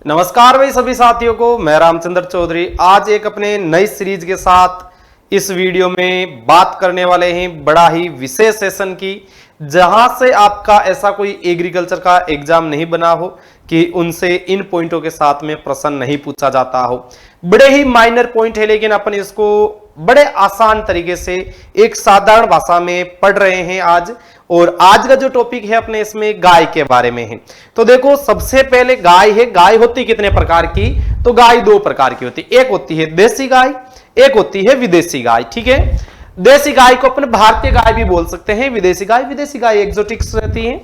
नमस्कार भाई सभी साथियों को, मैं रामचंद्र चौधरी आज एक अपने नई सीरीज के साथ इस वीडियो में बात करने वाले हैं बड़ा ही विशेष सेशन की, जहां से आपका ऐसा कोई एग्रीकल्चर का एग्जाम नहीं बना हो कि उनसे इन पॉइंटों के साथ में प्रश्न नहीं पूछा जाता हो। बड़े ही माइनर पॉइंट है, लेकिन अपन इसको बड़े आसान तरीके से एक साधारण भाषा में पढ़ रहे हैं आज। और आज का जो टॉपिक है अपने इसमें गाय के बारे में है। तो देखो, सबसे पहले गाय है। गाय होती कितने प्रकार की? तो गाय दो प्रकार की होती, एक होती है देसी गाय, एक होती है विदेशी गाय। ठीक है, देसी गाय को अपन भारतीय गाय भी बोल सकते हैं, विदेशी गाय एक्सोटिक्स रहती है।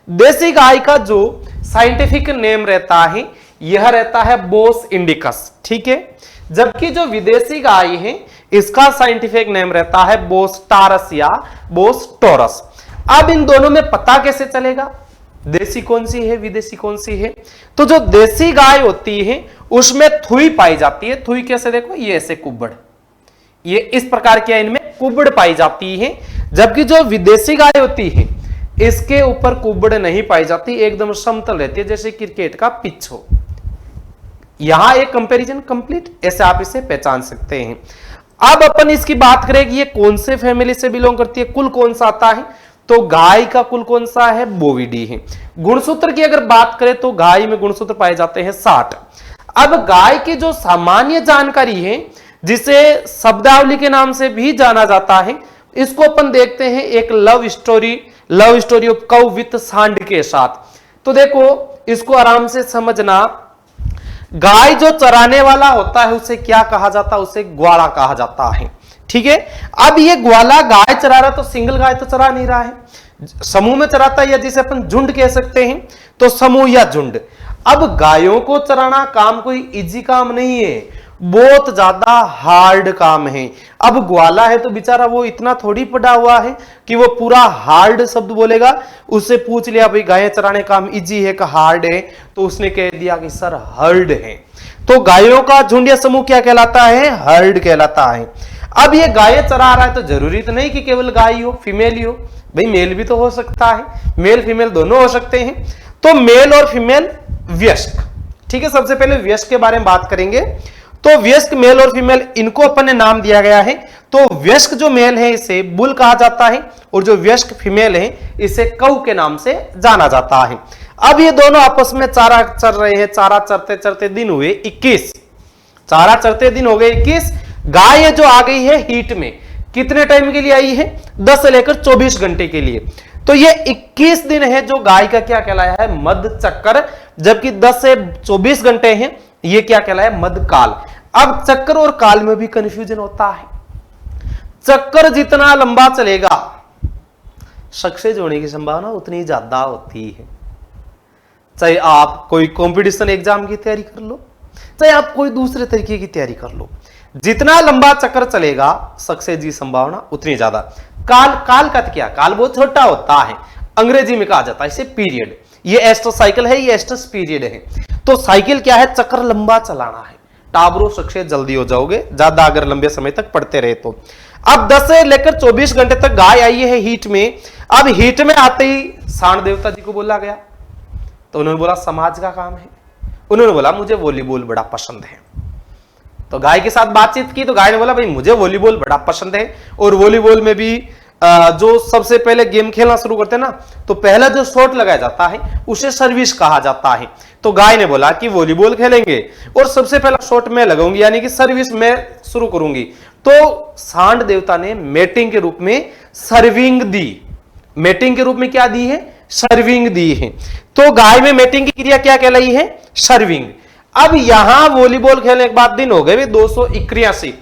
देसी गाय का जो साइंटिफिक नेम रहता है यह रहता है बोस इंडिकस। ठीक है, जबकि जो विदेशी गाय है इसका साइंटिफिक नेम रहता है बोस टारस या बोस टोरस। अब इन दोनों में पता कैसे चलेगा देसी कौन सी है विदेशी कौन सी है? तो जो देसी गाय होती है उसमें थुई पाई जाती है। थुई कैसे? देखो, ये ऐसे कुबड़, ये इस प्रकार की इनमें कुबड़ पाई जाती है। जबकि जो विदेशी गाय होती है इसके ऊपर कुबड़ नहीं पाई जाती, एकदम समतल रहती है, जैसे क्रिकेट का पिच हो। यहां एक कंपैरिजन कंप्लीट, ऐसे आप इसे पहचान सकते हैं। अब अपन इसकी बात करें कि ये कौन से फैमिली से बिलोंग करती है, कुल कौन सा आता है? तो गाय का कुल कौन सा है? बोविडी है। गुणसूत्र की अगर बात करें तो गाय में गुणसूत्र पाए जाते हैं 60। अब गाय की जो सामान्य जानकारी है, जिसे शब्दावली के नाम से भी जाना जाता है, इसको अपन देखते हैं एक लव स्टोरी ऑफ कौ विथ सांड के साथ। तो देखो, इसको आराम से समझना। गाय जो चराने वाला होता है उसे क्या कहा जाता है? उसे ग्वाला कहा जाता है। ठीक है, अब ये ग्वाला गाय चरा रहा, तो सिंगल गाय तो चरा नहीं रहा है, समूह में चराता है, या जिसे अपन झुंड कह सकते हैं, तो समूह या झुंड। अब गायों को चराना काम कोई इजी काम नहीं है, बहुत ज्यादा हार्ड काम है। अब ग्वाला है तो बेचारा वो इतना थोड़ी पड़ा हुआ है कि वो पूरा हार्ड शब्द बोलेगा। उससे पूछ लिया भाई गायें चराने काम इजी है कि हार्ड है, तो उसने कह दिया कि सर हर्ड है। तो गायों का झुंड या समूह क्या कहलाता है? हर्ड कहलाता है। अब ये गायें चरा रहा है तो जरूरी तो नहीं कि केवल गाय हो, फीमेल ही हो, भाई मेल भी तो हो सकता है, मेल फीमेल दोनों हो सकते हैं। तो मेल और फीमेल वयस्क। ठीक है, सबसे पहले वयस्क के बारे में बात करेंगे। तो वयस्क मेल और फीमेल, इनको अपन ने नाम दिया गया है। तो वयस्क जो मेल है इसे बुल कहा जाता है, और जो वयस्क फीमेल है इसे कौ के नाम से जाना जाता है। अब ये दोनों आपस में चारा चर रहे हैं। चारा चरते चरते दिन हुए 21, चारा चरते दिन हो गए 21। गाय जो आ गई है हीट में, कितने टाइम के लिए आई है? 10 से लेकर 24 घंटे के लिए। तो ये 21 दिन है जो गाय का क्या कहलाया है? मध्य चक्कर। जबकि 10 से 24 घंटे हैं, ये क्या कहलाया? मध्य काल। अब चक्कर और काल में भी कंफ्यूजन होता है। चक्कर जितना लंबा चलेगा सक्सेस होने की संभावना उतनी ज्यादा होती है। चाहे आप कोई कंपटीशन एग्जाम की तैयारी कर लो, चाहे आप कोई दूसरे तरीके की तैयारी कर लो, जितना लंबा चक्कर चलेगा सक्सेस की संभावना उतनी ज्यादा। काल का क्या? काल बहुत छोटा होता है, अंग्रेजी में कहा जाता है इसे पीरियड। ये एस्ट्रो साइकिल है, ये एस्ट्रस पीरियड है। तो साइकिल क्या है? चक्कर लंबा चलाना है, टाबरो सक्सेस जल्दी हो जाओगे ज्यादा अगर लंबे समय तक पढ़ते रहे तो। अब 10 से लेकर 24 घंटे तक गाय आई है हीट में। अब हीट में आते ही सांड देवता जी को बोला गया, तो उन्होंने बोला समाज का काम है। उन्होंने बोला मुझे वॉलीबॉल बड़ा पसंद है। तो गाय के साथ बातचीत की तो गाय ने बोला भाई मुझे वॉलीबॉल बड़ा पसंद है। और वॉलीबॉल में भी जो सबसे पहले गेम खेलना शुरू करते हैं ना, तो पहला जो शॉट लगाया जाता है उसे सर्विस कहा जाता है। तो गाय ने बोला कि वॉलीबॉल खेलेंगे और सबसे पहला शॉट मैं लगाऊंगी, यानी कि सर्विस मैं शुरू करूंगी। तो सांड देवता ने मेटिंग के रूप में सर्विंग दी। मेटिंग के रूप में क्या दी है? सर्विंग दी है। तो गाय में मेटिंग की क्रिया क्या कहलाई है? सर्विंग। अब यहां वॉलीबॉल खेलने के बाद दिन हो गए 281।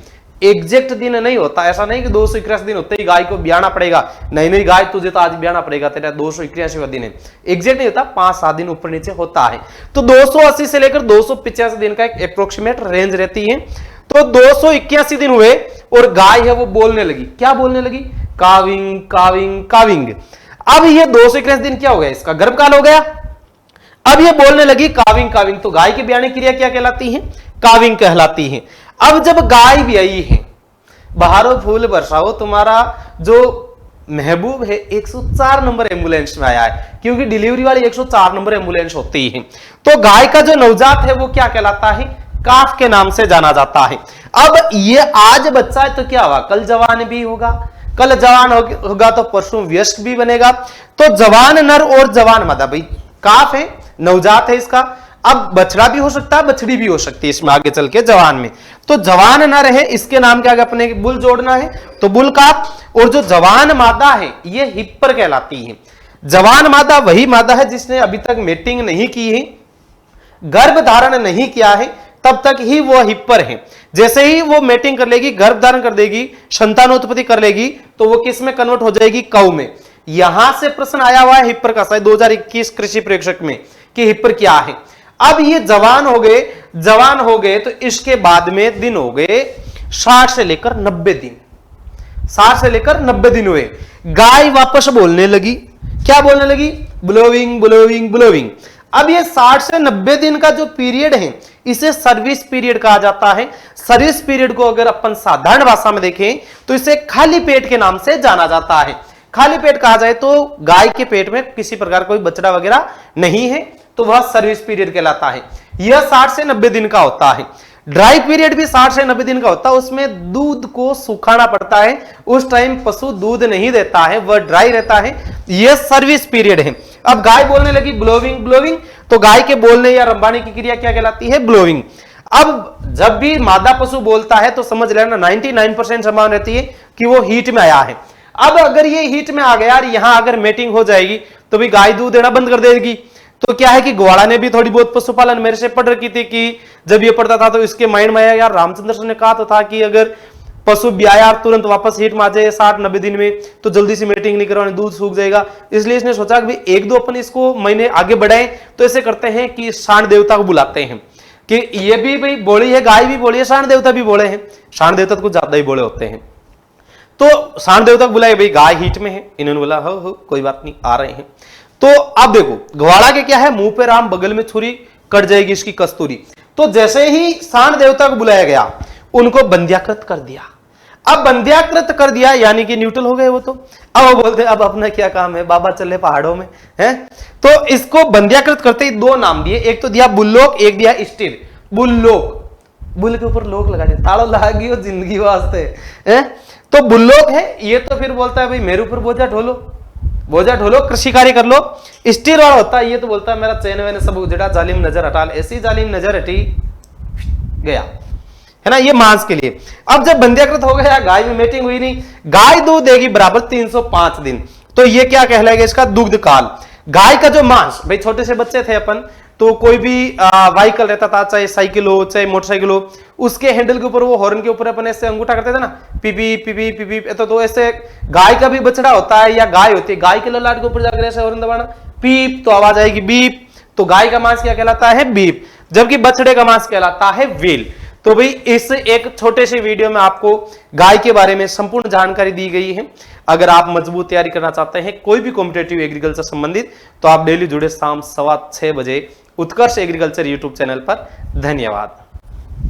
एग्जैक्ट दिन नहीं होता, ऐसा नहीं कि 281 दिन होते ही गाय को ब्याना पड़ेगा। नहीं गाय तुझे तो आज ब्याना पड़ेगा, तेरा 281वां दिन है। एग्जैक्ट नहीं होता, 5-7 दिन ऊपर नीचे होता है। तो 280 से लेकर 285 दिन का एक अप्रोक्सीमेट रेंज रहती है। तो 281 दिन हुए और गाय है वो बोलने लगी। क्या बोलने लगी? Calving calving calving. अब ये 281 दिन क्या हो गया? इसका गर्भकाल हो गया। अब ये बोलने लगी काविंग काविंग। तो गाय की ब्याने क्रिया क्या कहलाती है? काविंग कहलाती है। अब जब गाय भी आई है, बहारो फूल बरसाओ, तुम्हारा जो महबूब है 104 नंबर एम्बुलेंस में आया है, क्योंकि डिलीवरी वाली 104 नंबर एम्बुलेंस होती है। तो गाय का जो नवजात है वो क्या कहलाता है? काफ के नाम से जाना जाता है। अब ये आज बच्चा है तो क्या हुआ, कल जवान भी होगा, कल जवान होगा तो परसों वयस्क भी बनेगा। तो जवान नर और जवान मादा, भाई काफ है, नवजात है इसका, अब बछड़ा भी हो सकता है, बछड़ी भी हो सकती है इसमें आगे चल के जवान में। तो जवान नर है, इसके नाम के आगे अपने बुल जोड़ना है, तो बुल काफ। और जो जवान मादा है ये हिप्पर कहलाती है। जवान मादा वही मादा है जिसने अभी तक मेटिंग नहीं की है, गर्भ धारण नहीं किया है, तब तक ही वो हिप्पर है। जैसे ही वो मेटिंग कर लेगी, गर्भ धारण कर देगी, संतानोत्पत्ति कर लेगी, तो वो किस में कन्वर्ट हो जाएगी? कौ में। यहां से प्रश्न आया हुआ है हिप्पर का, शायद 2021 कृषि प्रेक्षक में, कि हिप्पर क्या है। अब ये जवान हो गए तो इसके बाद में दिन हो गए 60 से लेकर 90 दिन। 60 से लेकर 90 दिन हुए, गाय वापस बोलने लगी। क्या बोलने लगी? Blowing blowing blowing. अब ये 60 से 90 दिन का जो पीरियड है इसे सर्विस पीरियड कहा जाता है। सर्विस पीरियड को अगर अपन साधारण भाषा में देखें तो इसे खाली पेट के नाम से जाना जाता है। खाली पेट कहा जाए तो गाय के पेट में किसी प्रकार कोई बछड़ा वगैरह नहीं है, तो वह सर्विस पीरियड कहलाता है। यह 60 से 90 दिन का होता है। ड्राई पीरियड भी 60 से 90 दिन का होता है, उसमें दूध को सुखाना पड़ता है, उस टाइम पशु दूध नहीं देता है, वह ड्राई रहता है, यह सर्विस पीरियड है। अब गाय बोलने लगी ब्लोइंग ब्लोइंग, तो गाय के बोलने या रंबाने की क्रिया क्या कहलाती है? ब्लोइंग। अब जब भी मादा पशु बोलता है तो समझ लेना 99% संभावना रहती है कि वो हीट में आया है। अब अगर ये हीट में आ गया और यहां अगर मेटिंग हो जाएगी तो भी गाय दूध देना बंद कर देगी। तो क्या है कि ग्वाला ने भी थोड़ी बहुत पशुपालन मेरे से पढ़ रखी थी, कि जब ये पढ़ता था तो इसके माइंड में आया, यार रामचंद्र सर ने कहा तो था कि अगर पशु ब्याया तुरंत वापस हीट में आ जाए 60-90 दिन में तो जल्दी से मीटिंग नहीं करवानी, दूध सूख जाएगा। इसलिए इसने सोचा कि एक दो अपन इसको महीने आगे बढ़ाएं। तो ऐसे करते हैं कि सांड देवता को बुलाते हैं कि ये भी भाई बोली है, गाय भी बोली है, सांड देवता भी बोले हैं। सांड देवता तो कुछ ज्यादा ही बोले होते हैं। तो सांड देवता को बुलाए, भाई गाय हीट में है। इन्होंने बोला हो कोई बात नहीं, आ रहे हैं। तो अब देखो ग्वाला के क्या है, मुंह पे राम बगल में छुरी, कट जाएगी इसकी कस्तूरी। तो जैसे ही सांड देवता को बुलाया गया उनको बंध्याकृत कर दिया। अब बंध्याकृत कर दिया यानी कि न्यूट्रल हो गए वो। तो अब वो बोलते अब अपना क्या काम है, बाबा चले पहाड़ों में है। तो इसको बंध्याकृत करते ही दो नाम दिए, एक तो दिया बुल्लोक, एक दिया स्टिर। बुल्लोक, बुल के ऊपर लोक लगा दिया, ताड़ो लगा गई जिंदगी वास्ते है। तो बुल्लोक है ये, तो फिर बोलता है भाई मेरे ऊपर बोझा ढोलो, बोझा ढोलो, कृषि कार्य कर लो। स्टिर वाला होता है ये, तो बोलता है मेरा चैन वैन सब उजड़ा, जालिम नजर हटा। ऐसी जालिम नजर हटी गया है ना, ये मांस के लिए। अब जब बंध्याकृत हो गया, गाय में मेटिंग हुई नहीं, गाय दूध देगी बराबर 305 दिन। तो ये क्या कहलाएगा? इसका दुग्ध काल। गाय का जो मांस, भाई छोटे से बच्चे थे अपन, तो कोई भी व्हीकल रहता था, चाहे साइकिल हो चाहे मोटरसाइकिल हो, उसके हैंडल के ऊपर वो हॉर्न के ऊपर अपन ऐसे अंगूठा करते थे ना, पीपी पीपी पीपी। तो ऐसे गाय का भी बछड़ा होता है या गाय होती है, गाय के ललाट के ऊपर जाकर ऐसे हॉर्न दबाना, पीप तो आवाज आएगी बीप। तो गाय का मांस क्या कहलाता है? बीप। जबकि बछड़े का मांस कहलाता है व्हील। तो भाई इस एक छोटे से वीडियो में आपको गाय के बारे में संपूर्ण जानकारी दी गई है। अगर आप मजबूत तैयारी करना चाहते हैं कोई भी कॉम्पिटेटिव एग्रीकल्चर संबंधित, तो आप डेली जुड़े शाम 6:15 बजे उत्कर्ष एग्रीकल्चर यूट्यूब चैनल पर। धन्यवाद।